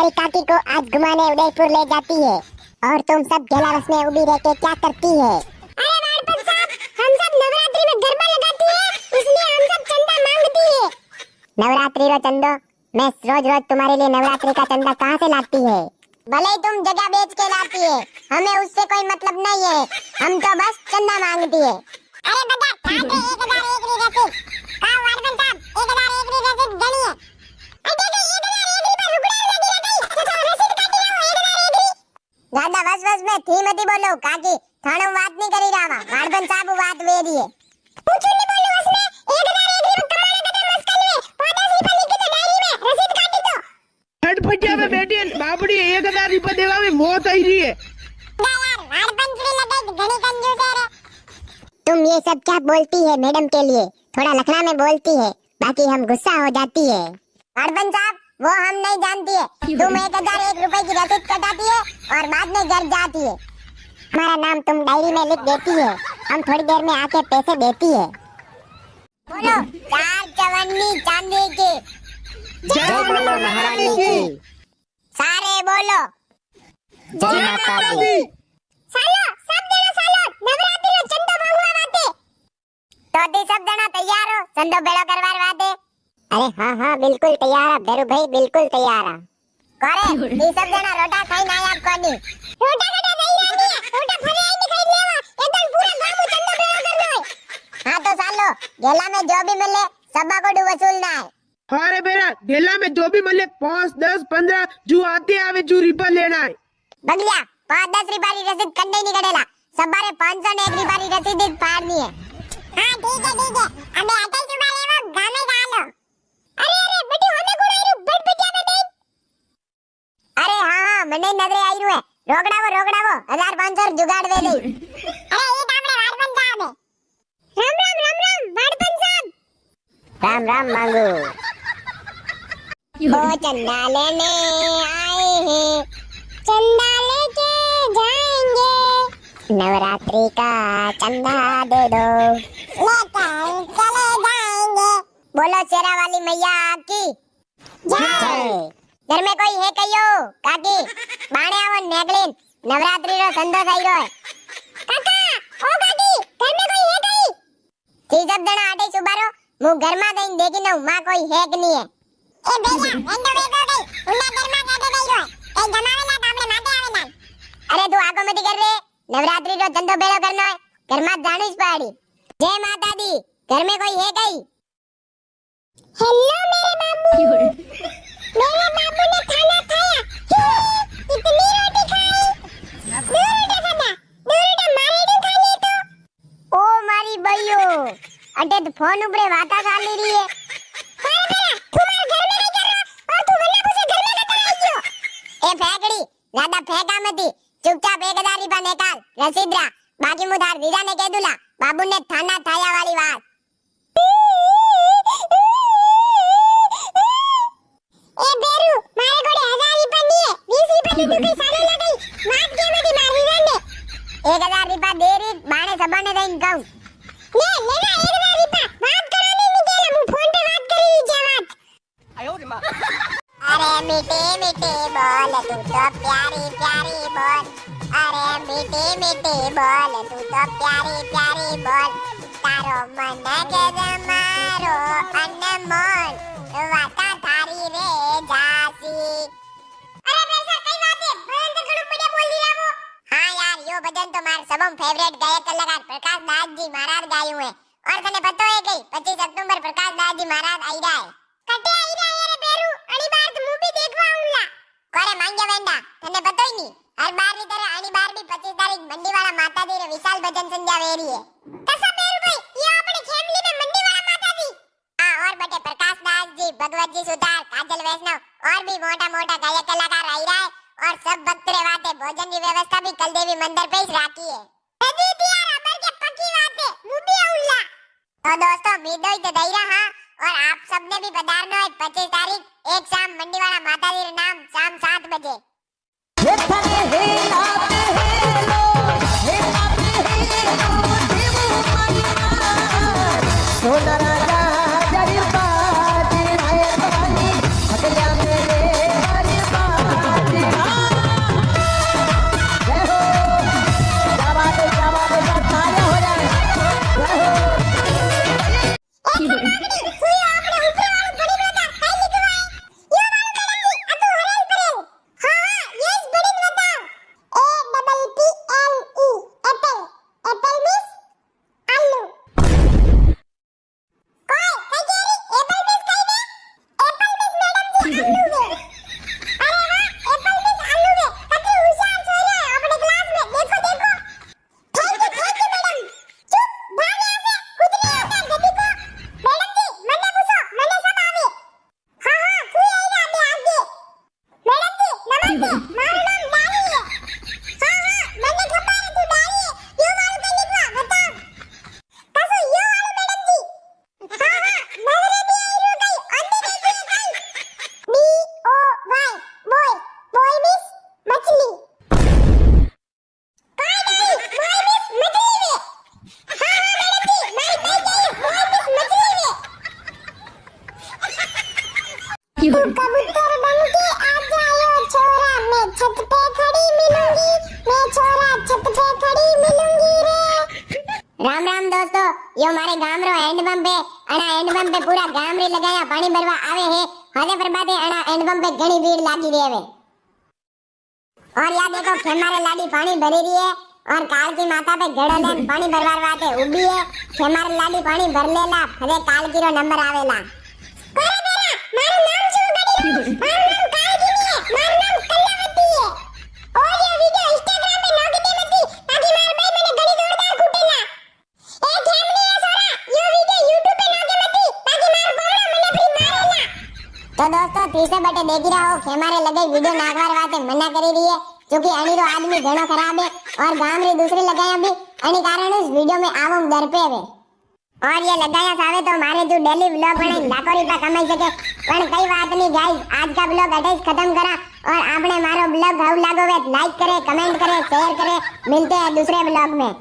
तुम्हारी काकी को आज घुमाने उदयपुर ले जाती है और तुम सब गेलारस में उड़ी रह के क्या करती है? अरे वाड़पन साहब, हम सब नवरात्रि में गरबा लगाती है, इसलिए हम सब चंदा मांगती है। नवरात्रि रो चंदो, मैं रोज रोज तुम्हारे लिए नवरात्रि का चंदा कहाँ से लाती है? भले ही तुम जगह बेच के लाती है, हमें उससे कोई मतलब नहीं है, हम तो बस चंदा मांगती है। अरे बता, कहाँ पे 1001 री रसीद? कहाँ वाड़पन साहब, 1001 री रसीद गणी है। अरे 1001 री पर रुपड़ा लगी गई, तो रसीद काटी रहो 1001 री। ज्यादा वस में थी मती बोलो काकी, थाणो बात नहीं करी रहा, वाड़पन साहब बात वेरी है। कुछ नहीं बोलो उसमें, 1001 री कमाने का मुश्किल है, 50 रुपए लिखी तो डायरी में रसीद काटी दो। हटपटिया में बैठी बाबड़ी 1000 रुपए देवा में मौत आई रही है। यार वाड़पन चुड़ी लगाई घणी कंजूस है रे। तुम ये सब क्या बोलती है मैडम के लिए? थोड़ा लखना में बोलती है, बाकी हम गुस्सा हो जाती है। वाड़पन साहब, वो हम नहीं जानती है, तुम 1001 रुपए की रसीद कटाती है और बाद में घर जाती है। हमारा नाम तुम डायरी में लिख देती है, हम थोड़ी देर में आके पैसे देती है। बोलो 4 चवन्नी चांदी की जय बोलो महारानी की। सारे बोलो जय माता दी। सालो सब जणा सालो नवरात्रि नो चंदो मांगवा वाते तो दी सब जणा तैयार हो चंदो बेड़ो करवार वाते? अरे हां बिल्कुल तैयार है बेरू भाई, बिल्कुल तैयार है। करे दी सब जणा रोटा खाई ना आप कोनी रोटा कटा नहीं रानी, रोटा फरे आई नहीं खाई लेवा, एकदम पूरा गामो चंदो बेड़ो करनो है। हां तो सालो गेला में जो भी मिले सबा को डू वसूलना है। अरे बेरा गेला में जो भी मिले 5 10 15 जो आते आवे जो रिपा लेना है। बगलिया 5-10 रुपए की रसीद कंडे नहीं करेला, सबरे 501 रुपए की रसीद फाड़नी है। हां ठीक है अबे अटल चुबा लेवो गामे गालो। अरे बेटी होने कोण आईरु बड़ बिटिया में बेन? अरे हां मने नजरे आईरु है, रोकड़ावो 1500 जुगाड़ दे दे। अरे ये तामड़े वाड़पन साहब है। राम वाड़पन साहब। राम मांगू। वो चंदा लेने आए हैं, चंदा लेके जाएंगे, नवरात्रि का चंदा दे दो, लेकर चले जाएंगे। बोलो शेरा वाली मैया की जय। घर में कोई है कहियो काकी, बाणे आवो नेगलिन नवरात्रि रो चंदो थाईरो है। काका ओ काकी, घर में कोई है कहीं? ती सब जणा आटे सुबारो, मु घर में गई देखी न मां कोई है कि नहीं है। ए भैया एंडो वेगो गई, उन्ना घर में काटे गईरो है, ए जमावेला तामड़े माटे आवे ना। अरे तू आगो मती कर रे, नवरात्रि रो चंदो बेड़ो करनो है, घर में जाणू ज पड़ी। जय माता दी, घर में कोई है कहीं? हेलो मेरे बाबू, मेरे बाबू ने खाना खाया, इतनी रोटी खाई, 2 रोटी खाना, 2 रोटी मारे नहीं खा ले तो। ओ मारी बइयो, अटे तो फोन ऊपर वाता चाली रही है। तुम्हारे घर में नहीं कर रहा और तू वल्ला उसे घर में कता आई क्यों? ए फेकड़ी, ज्यादा फेंका मती, चुपचाप 1000 रुपया निकाल, रसीद रा, बाकी मुधार वीरा ने कह दूला, बाबू ने थाना थाया वाली बात। ए बेरू, मारे कोड़े 1000 रुपया नहीं है, 20 रुपया नी तू साले लगाई, बात के मती मार वीरा ने। 1000 रुपया दे री, बाणे सबने देन कहूं। ले लेना 1000 रुपया, बात कराने नहीं गेला, मु फोन पे बात करी ली छे बात। आयो रे मां। अरे मीठे मीठे बोल तू तो प्यारी प्यारी बोल, अरे मीठे मीठे बोल तू तो प्यारी प्यारी बोल, तारो मन गजमारो अनमोल, वाता थारी रे जासी। अरे बेसा कई बात है, भजन तो घणो बढ़िया बोल दिया वो। हां यार यो भजन तो मार सबम फेवरेट गायक कलाकार प्रकाश दास जी महाराज गायो है, और तने पतो है कि 25 अक्टूबर प्रकाश दास जी महाराज आई रहा है। कटे आई रहा है रे बेरू, अणी बार तो मु भी देखवा आऊंगा। कोरे मांगे वेंडा, तने पतो ही नहीं, हर बार की तरह अणी बार भी 25 तारीख मंडी वाला माता दी रे विशाल भजन संध्या वेरी है। कसा बेरू भाई, ये अपने फैमिली में मंडी वाला माता दी। हां और बटे प्रकाश दास जी, भगवत जी सुतार, काजल वैष्णव और भी मोटा गायक कलाकार आई रहा है, और सब भक्त रे वाते भोजन की व्यवस्था भी कल देवी मंदिर पे ही राखी है। अजी दिया रबर के पक्की बात है, मु भी आऊंगा। तो दोस्तों मीदोई तो दई रहा, और आप सबने भी पधारना है 25 तारीख एक शाम मंडीवाला माता दी नाम शाम 7 बजे। सोना तू कबूतर बनके आ जायो छोरा, मैं छत पे खड़ी मिलूंगी, मैं छोरा छत पे खड़ी मिलूंगी रे। राम राम दोस्तों, यो मारे गाम रो हैंडपंप है। अणा हैंडपंप पे पूरा गाम रे लगाया पानी भरवा आवे है। हले प्रभाते अणा हैंडपंप पे घणी भीड़ लागी रही है। और या देखो खेमारे लाडी पानी भरी रही है और काल की माता पे घड़ा लेन पानी भरवार वाते उभी है। खेमारे लाडी पानी भर लेला, हले काल की रो नंबर आवेला। करे बेरा मारू नाम छू गडी, मारू नाम काल की नहीं है, मारू नाम कल्यावती है। और ये वीडियो इंस्टाग्राम पे नोक दे मती ताकि मार भाई मैंने घड़ी जोरदार कूटेला। ए खेमनी है सोरा, यो वीडियो YouTube पे नोके मती ताकि मार बोलो मने फ्री मारेला। तो दोस्तों तीसरे बटे देखी रहो खेमारे लगे वीडियो नाखवार वाते मना करी रही है, क्योंकि अणीरो आदमी घणो खराब है और गाम री दूसरी लगाया भी अणी कारण इस वीडियो में आवम डर पे है। और ये लगाया सावे तो मारे जो डेली व्लॉग बनाई लाखों रुपया कमाई सके। पण कई बात नहीं गाइस, आज का व्लॉग अटेच खत्म करा और आपने मारो व्लॉग हाउ लागो वे लाइक करे, कमेंट करे, शेयर करे। मिलते हैं दूसरे व्लॉग में।